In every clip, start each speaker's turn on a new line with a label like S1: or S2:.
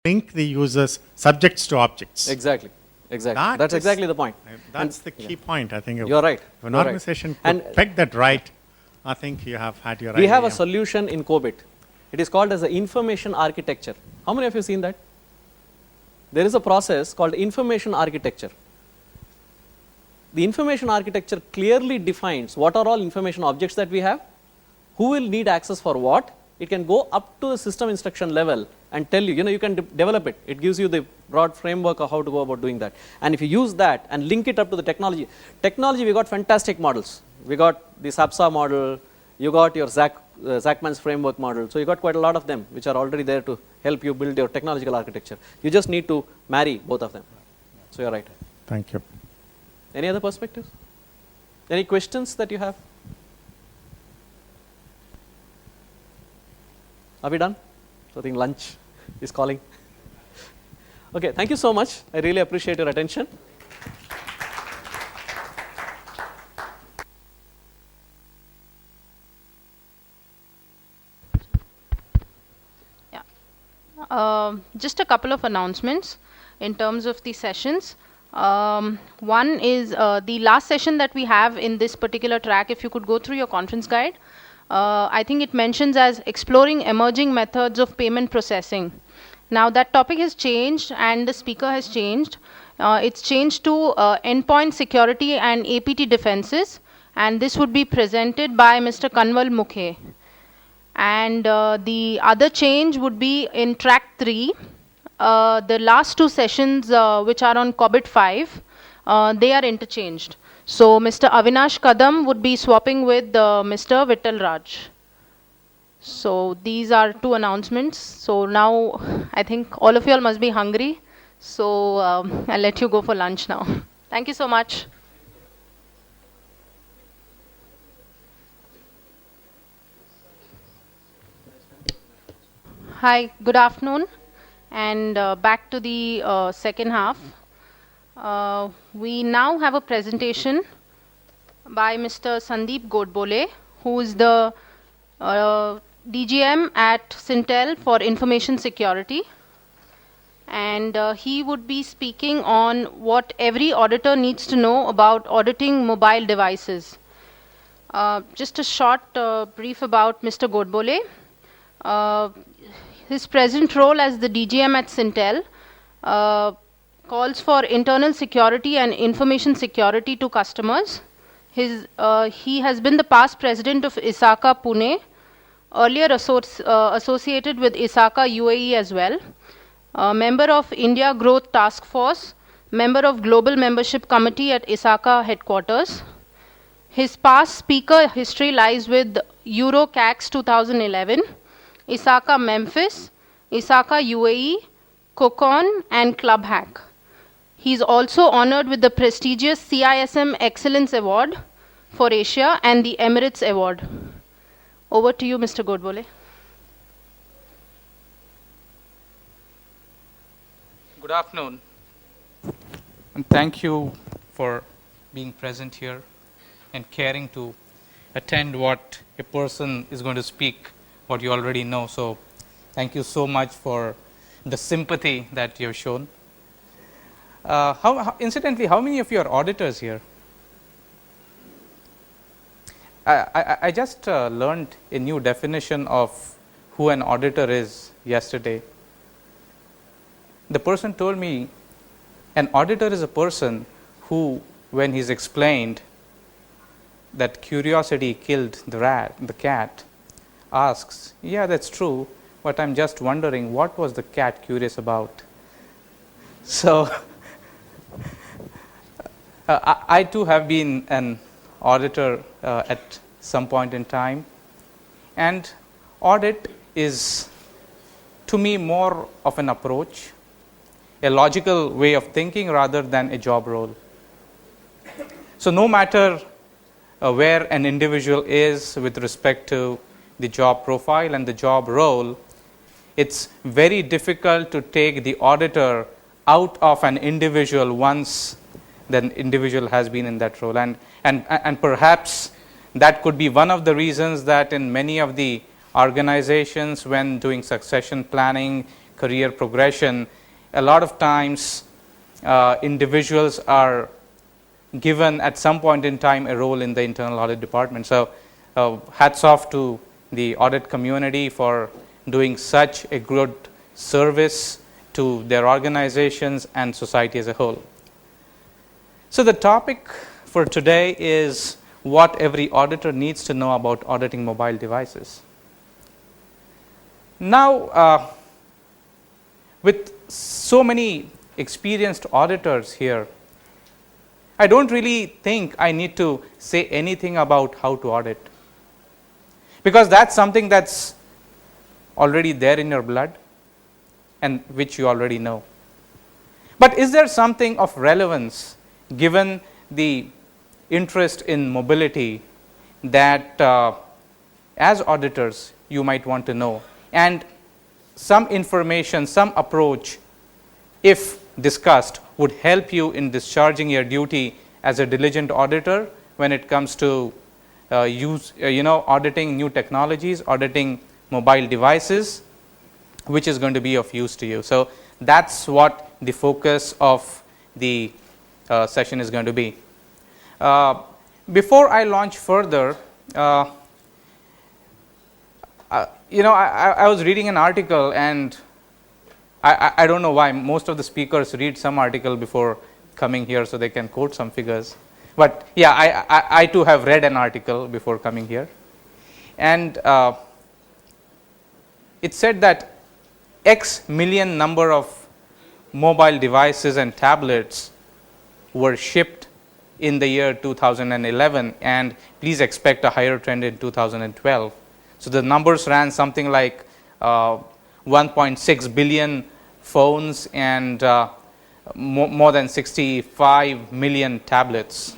S1: link the users subjects to objects.
S2: Exactly. That's exactly the point.
S1: That's the key point, I think.
S2: You're right.
S1: If an organization could peg that right, I think you have had your
S2: We have a solution in COBIT. It is called as the information architecture. How many of you seen that? There is a process called information architecture. The information architecture clearly defines what are all information objects that we have, who will need access for what. It can go up to the system instruction level and tell you, you can develop it. It gives you the broad framework of how to go about doing that. And if you use that and link it up to the technology, we got fantastic models. We got the SAPSA model, you got your Zachman's framework model. So you got quite a lot of them which are already there to help you build your technological architecture. You just need to marry both of them. So you're right.
S1: Thank you.
S2: Any other perspectives? Any questions that you have? Are we done? So I think lunch is calling. Okay, thank you so much. I really appreciate your attention.
S3: Yeah. Just a couple of announcements in terms of the sessions. One is the last session that we have in this particular track, if you could go through your conference guide. I think it mentions as exploring emerging methods of payment processing. Now that topic has changed and the speaker has changed. It's changed to endpoint security and APT defenses, and this would be presented by Mr. Kanwal Mukhe. And the other change would be in track 3. The last 2 sessions which are on COBIT 5, they are interchanged. So Mr. Avinash Kadam would be swapping with Mr. Vittal Raj. So these are 2 announcements. So now I think all of you all must be hungry. So I'll let you go for lunch now. Thank you so much. Hi, good afternoon. And back to the second half. We now have a presentation by Mr. Sandeep Godbole, who is the DGM at Syntel for Information Security. And he would be speaking on what every auditor needs to know about auditing mobile devices. Just a short brief about Mr. Godbole. His present role as the DGM at Syntel calls for internal security and information security to customers. He has been the past president of ISACA Pune, earlier associated with ISACA UAE as well, member of India Growth Task Force, member of Global Membership Committee at ISACA headquarters. His past speaker history lies with Euro CACS 2011, ISACA Memphis, ISACA UAE, COCON and Club Hack. He is also honored with the prestigious CISM Excellence Award for Asia and the Emirates Award. Over to you, Mr. Godbole.
S4: Good afternoon, and thank you for being present here and caring to attend what a person is going to speak, what you already know. So thank you so much for the sympathy that you have shown. Incidentally, how many of you are auditors here? I just learned a new definition of who an auditor is yesterday. The person told me an auditor is a person who, when he's explained that curiosity killed the cat, asks, yeah, that's true, but I'm just wondering what was the cat curious about. So I too have been an auditor at some point in time, and audit is to me more of an approach, a logical way of thinking rather than a job role. So no matter where an individual is with respect to the job profile and the job role, it's very difficult to take the auditor out of an individual once the individual has been in that role. And perhaps that could be one of the reasons that in many of the organizations, when doing succession planning, career progression, a lot of times individuals are given at some point in time a role in the internal audit department. So hats off to the audit community for doing such a good service to their organizations and society as a whole. So the topic for today is what every auditor needs to know about auditing mobile devices. Now, with so many experienced auditors here, I don't really think I need to say anything about how to audit, because that's something that's already there in your blood and which you already know. But is there something of relevance given the interest in mobility that as auditors you might want to know, and some information, some approach, if discussed, would help you in discharging your duty as a diligent auditor when it comes to auditing new technologies, auditing mobile devices, which is going to be of use to you. So that's what the focus of the session is going to be. Before I launch further, I was reading an article, and I don't know why most of the speakers read some article before coming here so they can quote some figures. But yeah, I too have read an article before coming here, and it said that X million number of mobile devices and tablets were shipped in the year 2011, and please expect a higher trend in 2012. So the numbers ran something like 1.6 billion phones and more than 65 million tablets.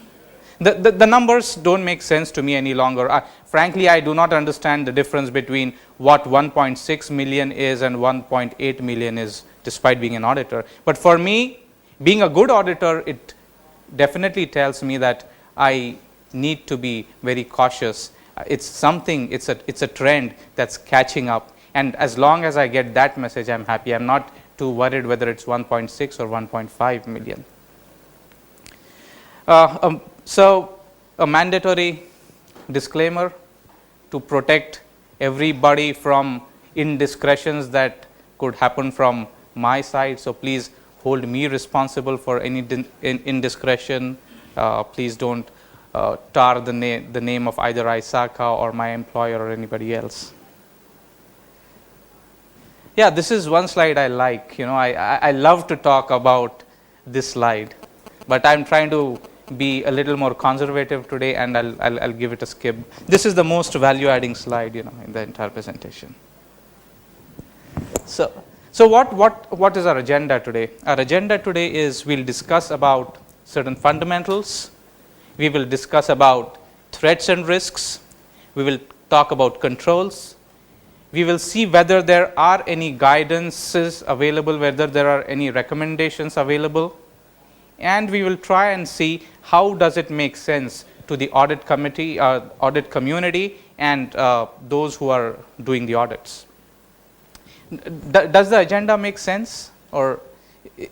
S4: The numbers don't make sense to me any longer. Frankly, I do not understand the difference between what 1.6 million is and 1.8 million is, despite being an auditor. But for me, being a good auditor, it definitely tells me that I need to be very cautious. It's something, it's a trend that's catching up, and as long as I get that message, I'm happy. I'm not too worried whether it's 1.6 or 1.5 million. So a mandatory disclaimer to protect everybody from indiscretions that could happen from my side. So please hold me responsible for any indiscretion. Please don't tar the name of either ISACA or my employer or anybody else. Yeah, this is one slide I like. I love to talk about this slide, but I'm trying to be a little more conservative today, and I'll give it a skip. This is the most value-adding slide, in the entire presentation. So what is our agenda today? Our agenda today is we'll discuss about certain fundamentals. We will discuss about threats and risks. We will talk about controls. We will see whether there are any guidances available, whether there are any recommendations available. And we will try and see how does it make sense to the audit committee, audit community, and those who are doing the audits. Does the agenda make sense, or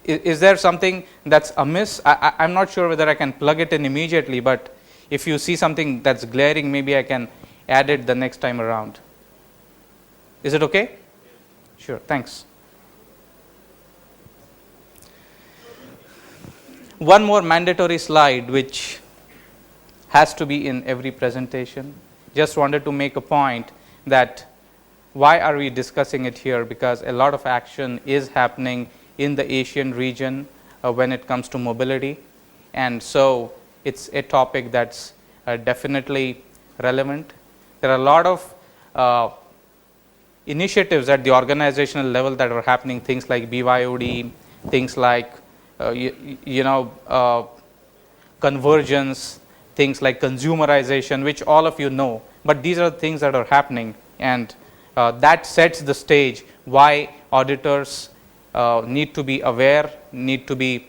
S4: is there something that's amiss? I'm not sure whether I can plug it in immediately, but if you see something that's glaring, maybe I can add it the next time around. Is it okay? Sure, thanks. One more mandatory slide which has to be in every presentation. Just wanted to make a point that why are we discussing it here? Because a lot of action is happening in the Asian region when it comes to mobility, and so it's a topic that's definitely relevant. There are a lot of initiatives at the organizational level that are happening, things like BYOD, things like convergence, things like consumerization, which all of you know, but these are things that are happening, and that sets the stage why auditors need to be aware, need to be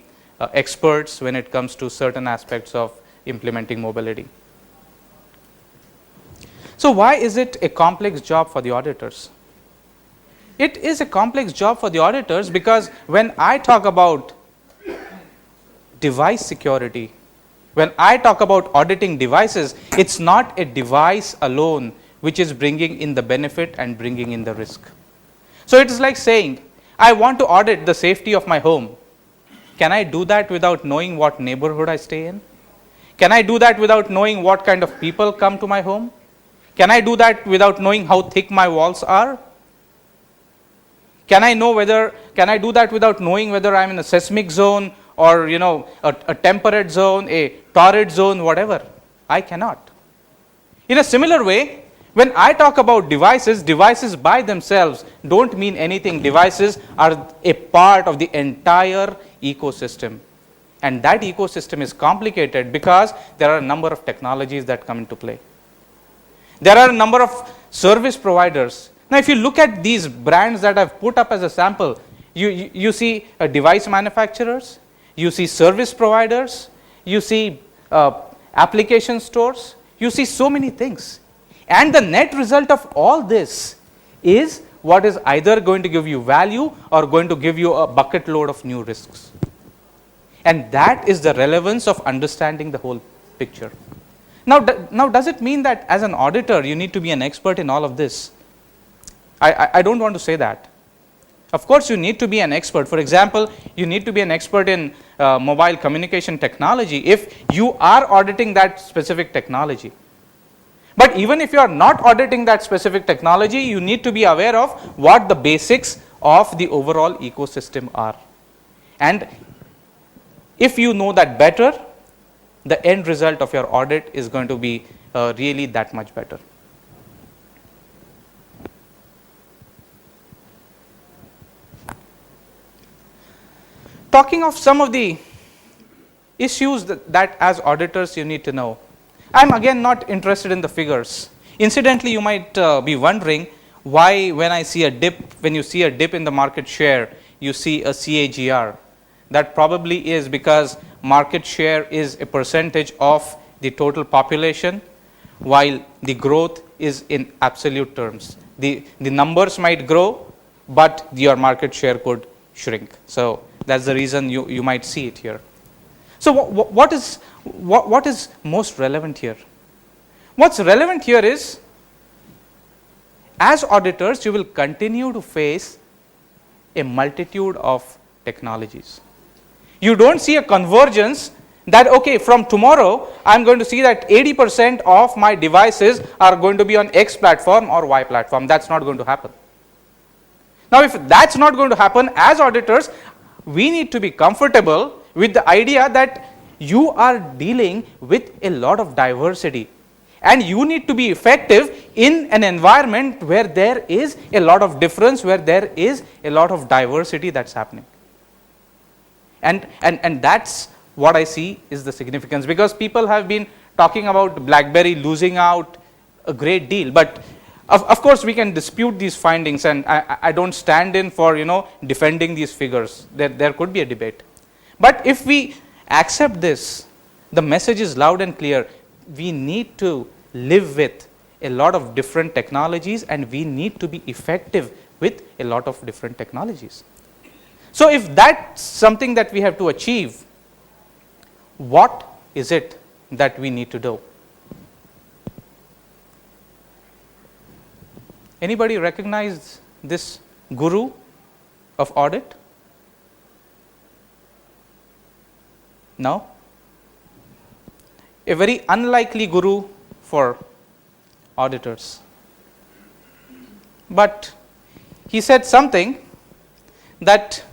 S4: experts when it comes to certain aspects of implementing mobility. So why is it a complex job for the auditors? It is a complex job for the auditors, because when I talk about device security, when I talk about auditing devices, it's not a device alone which is bringing in the benefit and bringing in the risk. So it is like saying, I want to audit the safety of my home. Can I do that without knowing what neighborhood I stay in? Can I do that without knowing what kind of people come to my home? Can I do that without knowing how thick my walls are? Can I do that without knowing whether I'm in a seismic zone or a temperate zone, a torrid zone, whatever? I cannot. In a similar way, when I talk about devices, devices by themselves don't mean anything. Devices are a part of the entire ecosystem. And that ecosystem is complicated because there are a number of technologies that come into play. There are a number of service providers. Now, if you look at these brands that I've put up as a sample, you see device manufacturers, you see service providers, you see application stores, you see so many things. And the net result of all this is what is either going to give you value or going to give you a bucket load of new risks. And that is the relevance of understanding the whole picture. Now, does it mean that as an auditor you need to be an expert in all of this? I don't want to say that. Of course, you need to be an expert. For example, you need to be an expert in mobile communication technology if you are auditing that specific technology. But even if you are not auditing that specific technology, you need to be aware of what the basics of the overall ecosystem are. And if you know that better, the end result of your audit is going to be really that much better. Talking of some of the issues that as auditors you need to know. I'm again not interested in the figures. Incidentally, you might be wondering why when you see a dip in the market share, you see a CAGR. That probably is because market share is a percentage of the total population, while the growth is in absolute terms. The numbers might grow, but your market share could shrink. So that's the reason you might see it here. So what is most relevant here? What's relevant here is, as auditors, you will continue to face a multitude of technologies. You don't see a convergence that, okay, from tomorrow, I'm going to see that 80% of my devices are going to be on X platform or Y platform. That's not going to happen. Now, if that's not going to happen, as auditors, we need to be comfortable with the idea that you are dealing with a lot of diversity, and you need to be effective in an environment where there is a lot of difference, where there is a lot of diversity that's happening. And that's what I see is the significance, because people have been talking about BlackBerry losing out a great deal, but of course we can dispute these findings, and I don't stand in for defending these figures. There could be a debate, but if we accept this, the message is loud and clear. We need to live with a lot of different technologies, and we need to be effective with a lot of different technologies. So if that's something that we have to achieve, what is it that we need to do? Anybody recognize this guru of audit? No? A very unlikely guru for auditors. But he said something that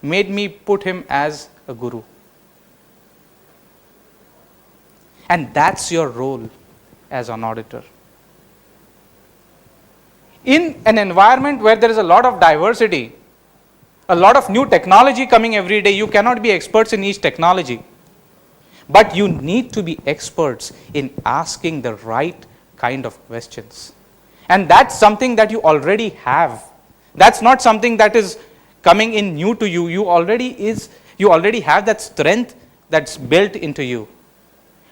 S4: made me put him as a guru. And that's your role as an auditor. In an environment where there is a lot of diversity, a lot of new technology coming every day, you cannot be experts in each technology. But you need to be experts in asking the right kind of questions. And that's something that you already have. That's not something that is coming in new to you. You already have that strength that's built into you.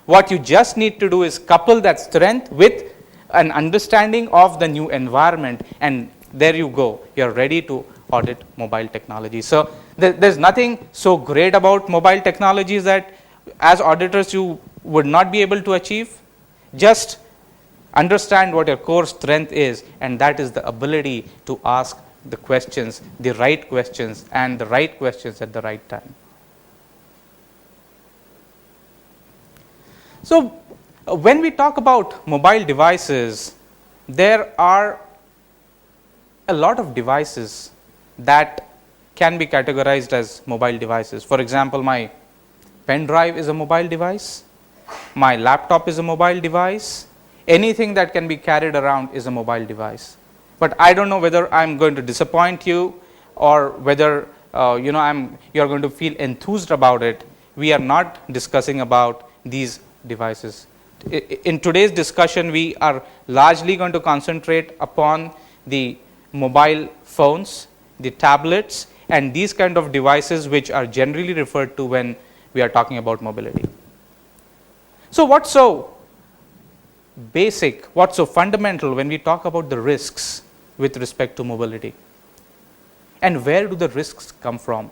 S4: What you just need to do is couple that strength with an understanding of the new environment and there you go. You're ready to audit mobile technology. So there's nothing so great about mobile technologies that as auditors you would not be able to achieve. Just understand what your core strength is, and that is the ability to ask the questions, the right questions, and the right questions at the right time. So when we talk about mobile devices, there are a lot of devices that can be categorized as mobile devices. For example, my pen drive is a mobile device, my laptop is a mobile device, anything that can be carried around is a mobile device. But I don't know whether I'm going to disappoint you or whether you're going to feel enthused about it. We are not discussing about these devices. In today's discussion, we are largely going to concentrate upon the mobile phones, the tablets, and these kind of devices which are generally referred to when we are talking about mobility. So what's so basic, what's so fundamental when we talk about the risks with respect to mobility? And where do the risks come from?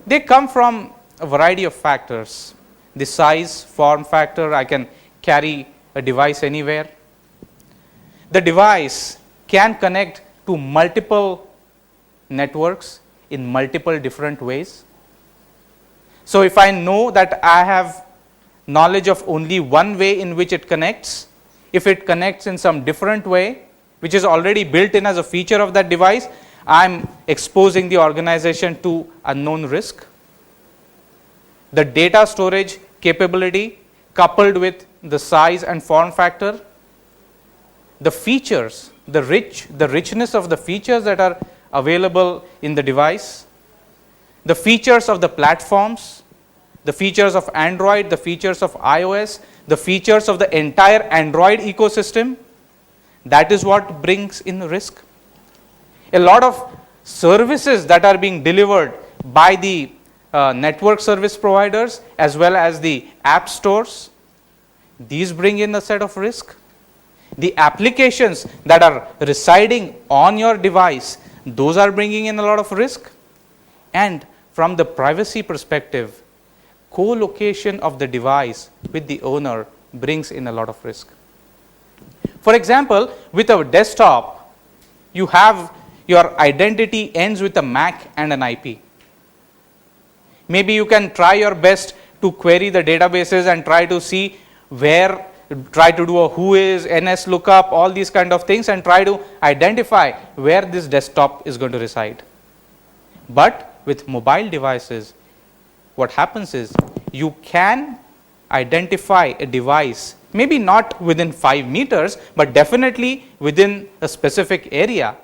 S4: They come from a variety of factors. The size, form factor, I can carry a device anywhere. The device can connect to multiple networks in multiple different ways. So if I know that I have knowledge of only one way in which it connects, if it connects in some different way, which is already built in as a feature of that device, I'm exposing the organization to unknown risk. The data storage capability coupled with the size and form factor, the features, the richness of the features that are available in the device, the features of the platforms, the features of Android, the features of iOS, the features of the entire Android ecosystem, that is what brings in risk. A lot of services that are being delivered by the network service providers as well as the app stores, these bring in a set of risk. The applications that are residing on your device, those are bringing in a lot of risk. And from the privacy perspective, co-location of the device with the owner brings in a lot of risk. For example, with a desktop, you have your identity ends with a MAC and an IP. Maybe you can try your best to query the databases and try to see where, try to do a whois, NS lookup, all these kind of things, and try to identify where this desktop is going to reside. But with mobile devices, what happens is you can identify a device, maybe not within 5 meters, but definitely within a specific area.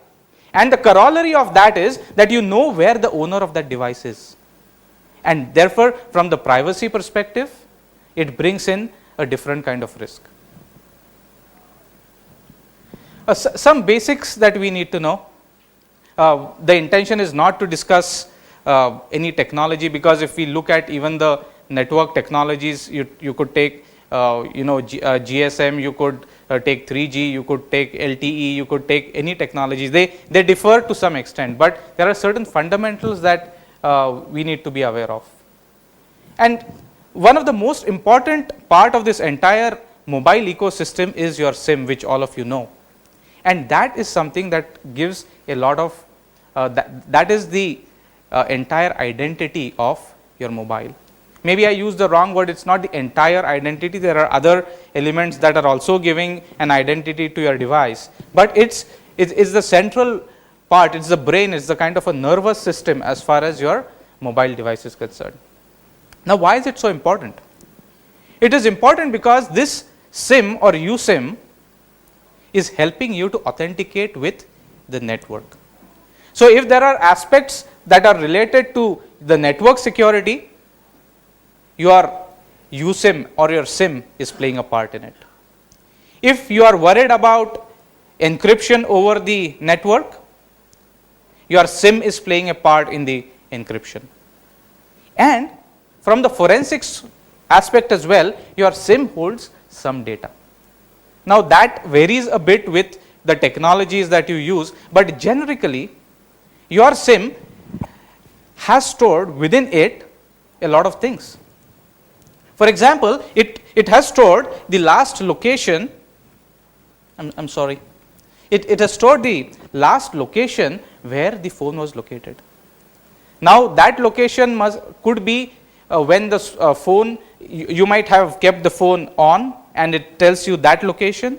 S4: And the corollary of that is that you know where the owner of that device is. And therefore, from the privacy perspective, it brings in a different kind of risk. Some basics that we need to know. The intention is not to discuss any technology, because if we look at even the network technologies, you could take GSM, you could take 3G, you could take LTE, you could take any technologies. They differ to some extent, but there are certain fundamentals that we need to be aware of. And one of the most important part of this entire mobile ecosystem is your SIM, which all of you know. And that is something that gives a lot of, that is the entire identity of your mobile. Maybe I used the wrong word, it's not the entire identity, there are other elements that are also giving an identity to your device. But it's the central part, it's the brain, it's the kind of a nervous system as far as your mobile device is concerned. Now, why is it so important? It is important because this SIM or USIM is helping you to authenticate with the network. So, if there are aspects that are related to the network security, your USIM or your SIM is playing a part in it. If you are worried about encryption over the network, your SIM is playing a part in the encryption. And from the forensics aspect as well, your SIM holds some data. Now that varies a bit with the technologies that you use, but generically your SIM has stored within it a lot of things. For example, it has stored the last location, I'm sorry, it has stored the last location where the phone was located. Now that location could be when the phone, you might have kept the phone on and it tells you that location,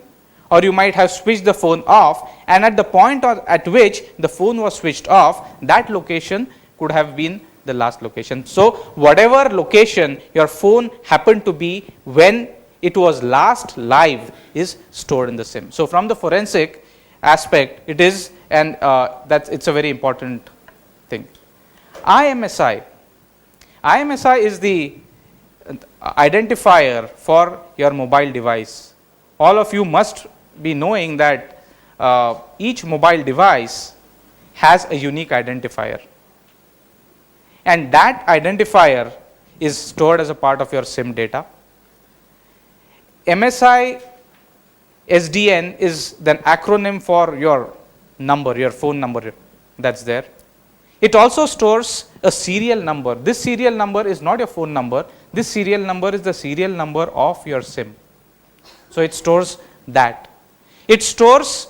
S4: or you might have switched the phone off, and at the point at which the phone was switched off, that location could have been the last location. So whatever location your phone happened to be when it was last live is stored in the SIM. So from the forensic aspect, it is, and it's a very important thing. IMSI is the identifier for your mobile device. All of you must be knowing that each mobile device has a unique identifier, and that identifier is stored as a part of your SIM data. MSI SDN is the acronym for your number, your phone number that's there. It also stores a serial number. This serial number is not your phone number. This serial number is the serial number of your SIM. So it stores that. It stores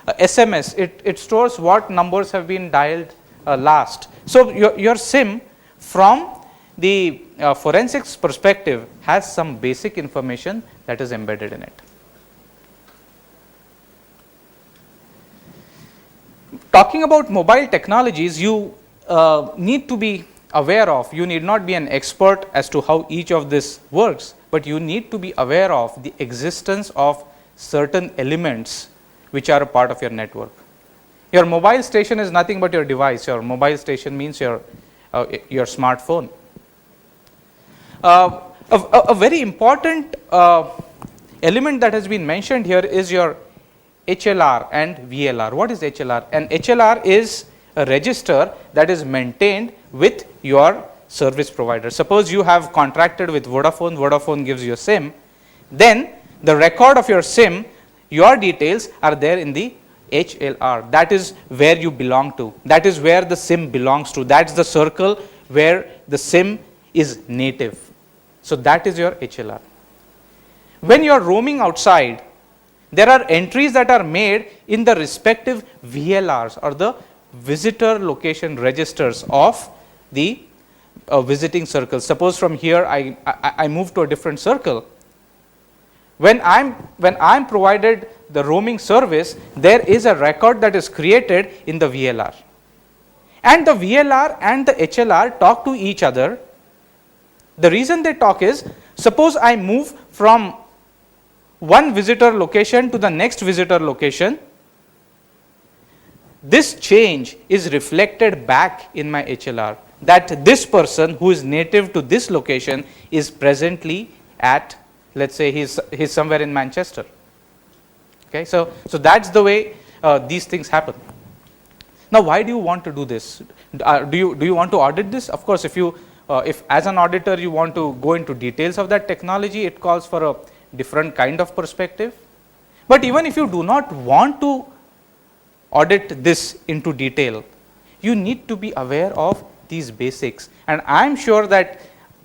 S4: SMS. It stores what numbers have been dialed last. So your SIM, from the forensics perspective, has some basic information that is embedded in it. Talking about mobile technologies, you need to be aware of, you need not be an expert as to how each of this works, but you need to be aware of the existence of certain elements which are a part of your network. Your mobile station is nothing but your device. Your mobile station means your smartphone. A very important element that has been mentioned here is your HLR and VLR. What is HLR? An HLR is a register that is maintained with your service provider. Suppose you have contracted with Vodafone, Vodafone gives you a SIM, then the record of your SIM, your details are there in the HLR. That is where you belong to. That is where the SIM belongs to. That's the circle where the SIM is native. So that is your HLR. When you are roaming outside, there are entries that are made in the respective VLRs, or the visitor location registers of the visiting circle. Suppose from here I move to a different circle. When I'm provided the roaming service, there is a record that is created in the VLR, and the VLR and the HLR talk to each other. The reason they talk is, suppose I move from one visitor location to the next visitor location, this change is reflected back in my HLR, that this person who is native to this location is presently at, let's say he's somewhere in Manchester. Okay, so that's the way these things happen. Now, why do you want to do this? Do you want to audit this? Of course, if as an auditor you want to go into details of that technology, it calls for a different kind of perspective. But even if you do not want to audit this into detail, you need to be aware of these basics, and I am sure that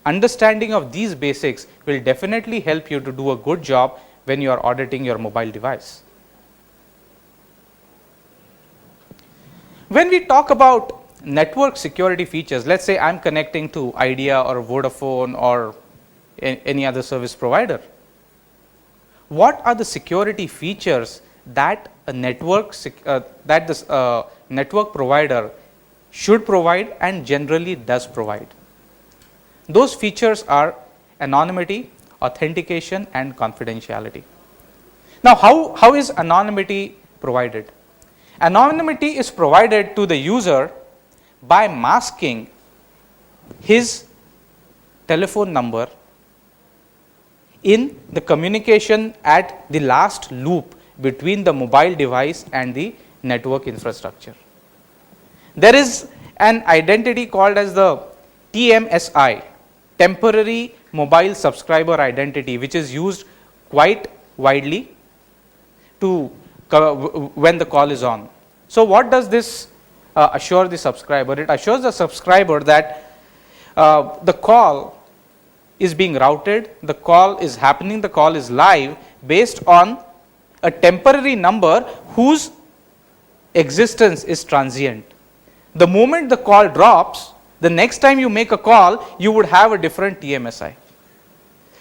S4: understanding of these basics will definitely help you to do a good job when you are auditing your mobile device. When we talk about network security features, let's say I'm connecting to Idea or Vodafone or any other service provider. What are the security features that a network network provider should provide and generally does provide? Those features are anonymity, authentication, and confidentiality. Now, how is anonymity provided? Anonymity is provided to the user by masking his telephone number in the communication at the last loop between the mobile device and the network infrastructure. There is an identity called as the TMSI, temporary mobile subscriber identity, which is used quite widely to when the call is on. So what does this assure the subscriber? It assures the subscriber that the call is being routed, the call is happening, the call is live based on a temporary number whose existence is transient. The moment the call drops, the next time you make a call, you would have a different TMSI.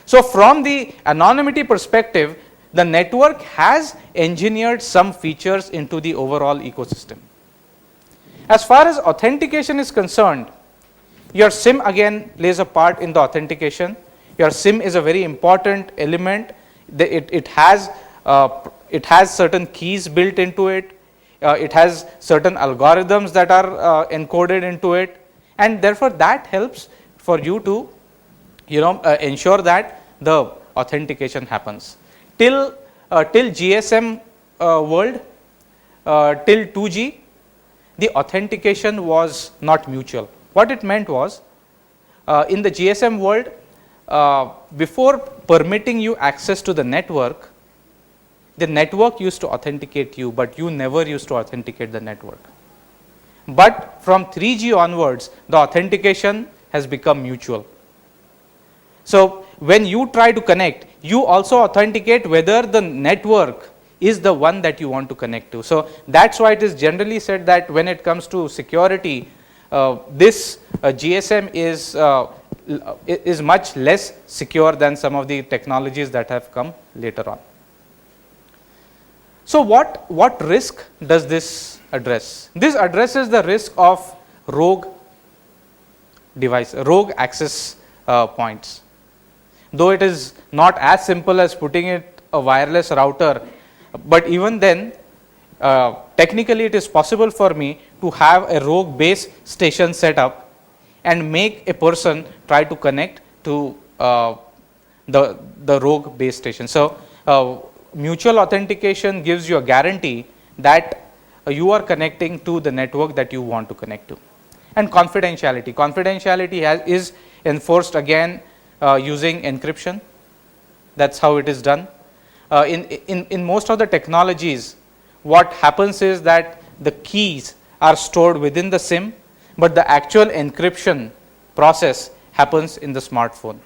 S4: So from the anonymity perspective, the network has engineered some features into the overall ecosystem. As far as authentication is concerned, your SIM again plays a part in the authentication. Your SIM is a very important element. It has certain keys built into it. It has certain algorithms that are encoded into it, and therefore that helps for you to ensure that the authentication happens. Till GSM world, till 2G, the authentication was not mutual. What it meant was, in the GSM world, before permitting you access to the network used to authenticate you, but you never used to authenticate the network. But from 3G onwards, the authentication has become mutual. So when you try to connect, you also authenticate whether the network is the one that you want to connect to. So that's why it is generally said that when it comes to security, this GSM is much less secure than some of the technologies that have come later on. So what risk does this address? This addresses the risk of rogue access points. Though it is not as simple as putting it a wireless router, but even then, technically it is possible for me to have a rogue base station set up and make a person try to connect to the rogue base station. So mutual authentication gives you a guarantee that you are connecting to the network that you want to connect to. And confidentiality is enforced again using encryption. That's how it is done. In most of the technologies, what happens is that the keys are stored within the SIM, but the actual encryption process happens in the smartphone.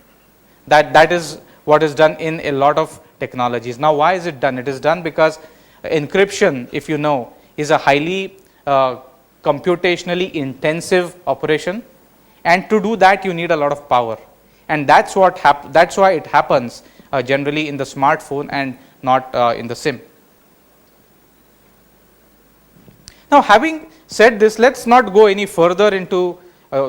S4: That is what is done in a lot of technologies. Now, why is it done? It is done because encryption, if you know, is a highly computationally intensive operation, and to do that you need a lot of power, and that's why it happens generally in the smartphone and not in the SIM. Now, having said this, let's not go any further into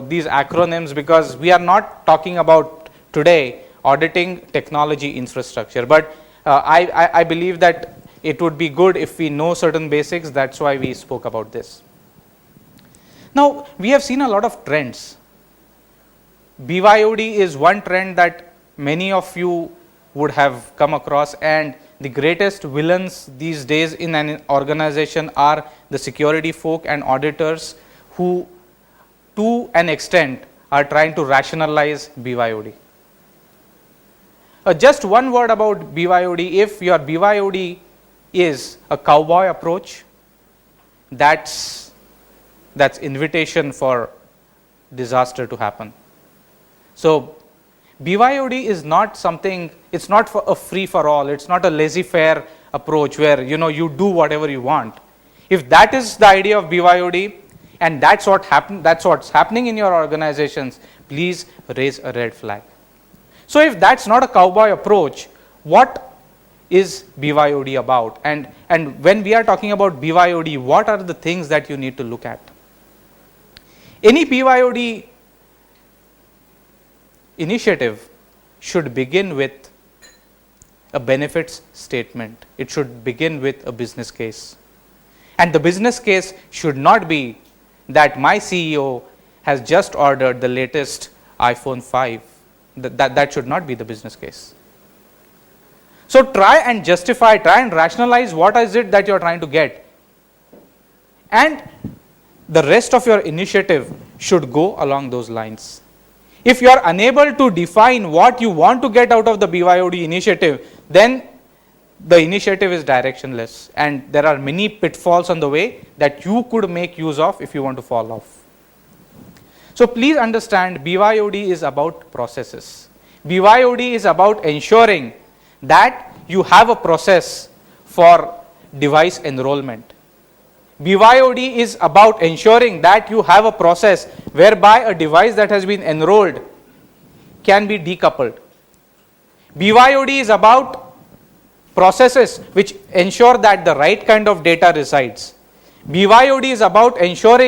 S4: these acronyms, because we are not talking about today auditing technology infrastructure, but I believe that it would be good if we know certain basics. That's why we spoke about this. Now, we have seen a lot of trends. BYOD is one trend that many of you would have come across, and the greatest villains these days in an organization are the security folk and auditors, who to an extent are trying to rationalize BYOD. Just one word about BYOD. If your BYOD is a cowboy approach, that's invitation for disaster to happen. So BYOD is not something, it's not for a free for all, it's not a laissez-faire approach where you do whatever you want. If that is the idea of BYOD and that's what's happening in your organizations, please raise a red flag. So if that's not a cowboy approach, what is BYOD about? And when we are talking about BYOD, what are the things that you need to look at? Any BYOD initiative should begin with a benefits statement. It should begin with a business case. And the business case should not be that my CEO has just ordered the latest iPhone 5. That should not be the business case. So try and justify, try and rationalize what is it that you are trying to get. And the rest of your initiative should go along those lines. If you are unable to define what you want to get out of the BYOD initiative, then the initiative is directionless, and there are many pitfalls on the way that you could make use of if you want to fall off. So please understand, BYOD is about processes. BYOD is about ensuring that you have a process for device enrollment. BYOD is about ensuring that you have a process whereby a device that has been enrolled can be decoupled. BYOD is about processes which ensure that the right kind of data resides. BYOD is about ensuring